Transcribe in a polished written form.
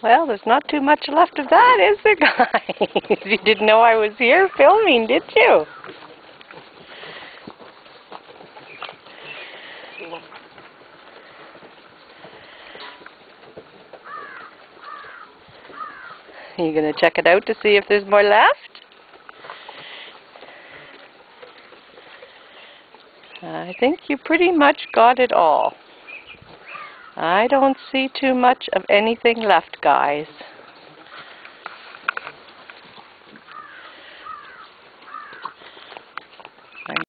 Well, there's not too much left of that, is there, guys? You didn't know I was here filming, did you? Are you going to check it out to see if there's more left? I think you pretty much got it all. I don't see too much of anything left, guys.